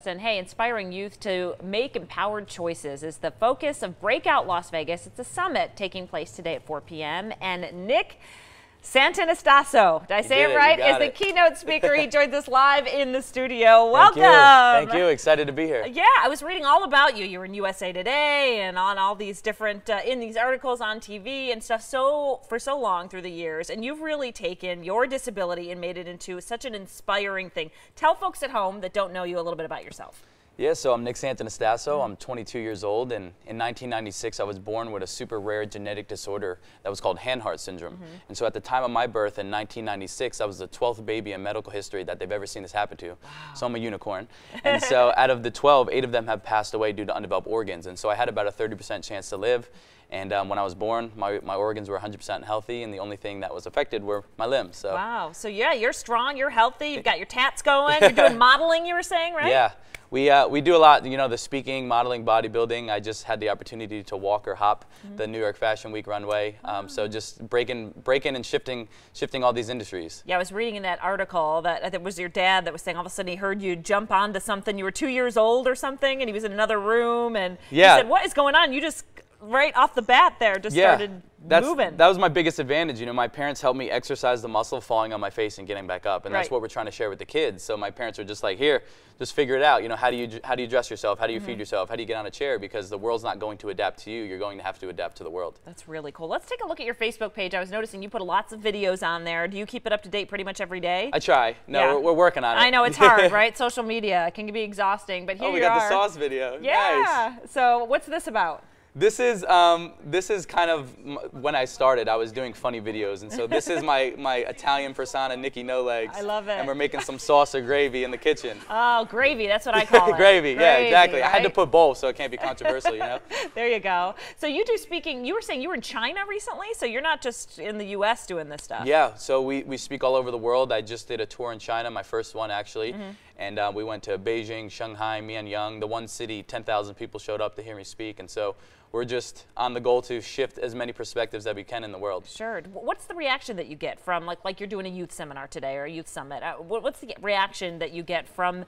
And hey, inspiring youth to make empowered choices is the focus of Breakout Las Vegas. It's a summit taking place today at 4 p.m. And Nick Santonastasso, did I say it right? Is the keynote speaker. He joins us live in the studio. Welcome. Thank you. Excited to be here. Yeah, I was reading all about you. You were in USA Today and on all these different, in these articles on TV and stuff for so long through the years. And you've really taken your disability and made it into such an inspiring thing. Tell folks at home that don't know you a little bit about yourself. Yeah, so I'm Nick Santonastasso. I'm 22 years old, and in 1996 I was born with a super rare genetic disorder that was called hand-heart syndrome. And so at the time of my birth in 1996, I was the 12th baby in medical history that they've ever seen this happen to. Wow. So I'm a unicorn. And so out of the 12, 8 of them have passed away due to undeveloped organs. And so I had about a 30% chance to live. And when I was born, my organs were 100% healthy, and the only thing that was affected were my limbs. So. Wow. So yeah, you're strong, you're healthy, you've got your tats going, you're doing modeling, you were saying, right? Yeah. We do a lot, you know, the speaking, modeling, bodybuilding. I just had the opportunity to walk or hop the New York Fashion Week runway. So just breaking and shifting all these industries. Yeah, I was reading in that article that it was your dad that was saying all of a sudden he heard you jump onto something. You were 2 years old or something, and he was in another room, and he said, "What is going on?" You just right off the bat there just started moving. That was my biggest advantage. You know, my parents helped me exercise the muscle of falling on my face and getting back up, and that's what we're trying to share with the kids. So my parents are just like, here, just figure it out. You know, how do you dress yourself? How do you feed yourself? How do you get on a chair? Because the world's not going to adapt to you. You're going to have to adapt to the world. That's really cool. Let's take a look at your Facebook page. I was noticing you put lots of videos on there. Do you keep it up to date pretty much every day? I try. No, we're working on it. I know it's hard, right? Social media can be exhausting, but here you are. Oh, we got the sauce video. Yeah. Nice. So what's this about? This is kind of when I started. I was doing funny videos, and so this is my Italian persona, Nikki No Legs. I love it. And we're making some sauce or gravy in the kitchen. Oh, gravy, that's what I call it. Gravy, yeah, exactly. Right? I had to put both so it can't be controversial, you know? There you go. So you do speaking, you were saying you were in China recently, so you're not just in the U.S. doing this stuff. Yeah, so we speak all over the world. I just did a tour in China, my first one actually. And we went to Beijing, Shanghai, Mianyang, the one city, 10,000 people showed up to hear me speak. And so we're just on the goal to shift as many perspectives that we can in the world. Sure. What's the reaction that you get from, like you're doing a youth seminar today or a youth summit? What's the reaction that you get from,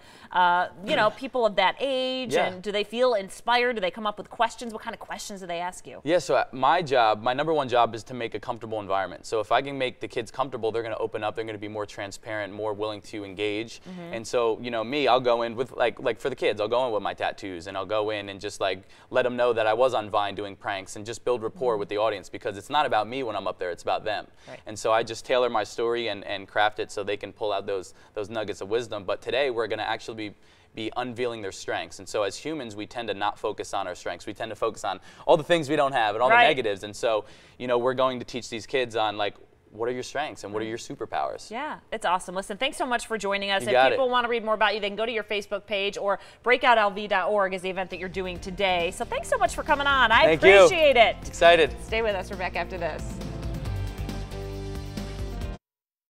you know, people of that age? Yeah. And do they feel inspired? Do they come up with questions? What kind of questions do they ask you? Yeah, so my number one job is to make a comfortable environment. So if I can make the kids comfortable, they're going to open up, they're going to be more transparent, more willing to engage. And so, you know, me, I'll go in with, like for the kids, I'll go in with my tattoos, and I'll go in and just like let them know that I was on Vine doing pranks and just build rapport with the audience, because it's not about me when I'm up there, it's about them. And so I just tailor my story and craft it so they can pull out those nuggets of wisdom. But today we're going to actually be unveiling their strengths. And so as humans, we tend to not focus on our strengths. We tend to focus on all the things we don't have and all the negatives. And so, you know, we're going to teach these kids on like, what are your strengths and what are your superpowers? Yeah, it's awesome. Listen, thanks so much for joining us. If people want to read more about you, they can go to your Facebook page, or breakoutlv.org is the event that you're doing today. So thanks so much for coming on. I appreciate it. Excited. Stay with us. We're back after this.